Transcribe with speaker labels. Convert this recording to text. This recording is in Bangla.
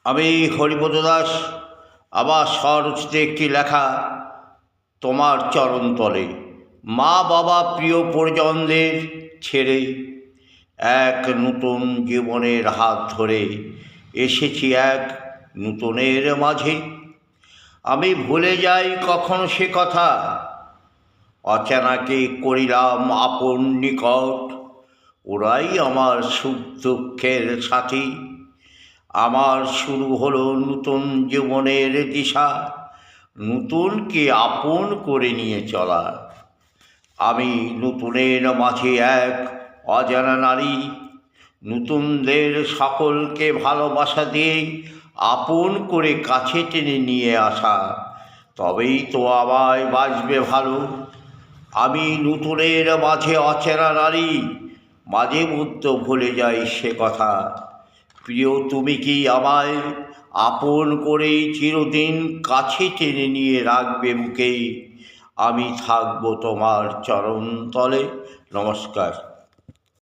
Speaker 1: আমি হরিপদ দাস আবার স্বরচিত একটি লেখা তোমার চরণতলে। মা বাবা প্রিয় পরিজনদের ছেড়ে এক নতুন জীবনের হাত ধরে এসেছি এক নূতনের মাঝে। আমি ভুলে যাই কখন সে কথা, অচেনাকে করিলাম আপন নিকট। ওরাই আমার সুখ দুঃখের সাথী, আমার শুরু হলো নতুন জীবনের দিশা, নতুনকে আপন করে নিয়ে চলা। আমি নতুনের মাঝে এক অজানা নারী, নতুনদের সকলকে ভালোবাসা দিয়ে আপন করে কাছে টেনে নিয়ে আসা, তবেই তো আমায় বাঁচবে ভালো। আমি নতুনের মাঝে অচেনা নারী, মাঝে মধ্যে ভুলে যাই সে কথা। প্রিয়, তুমি কি আমায় আপন করে চিরদিন কাছে টেনে নিয়ে রাখবে বুকে? আমি থাকবো তোমার চরণতলে। নমস্কার।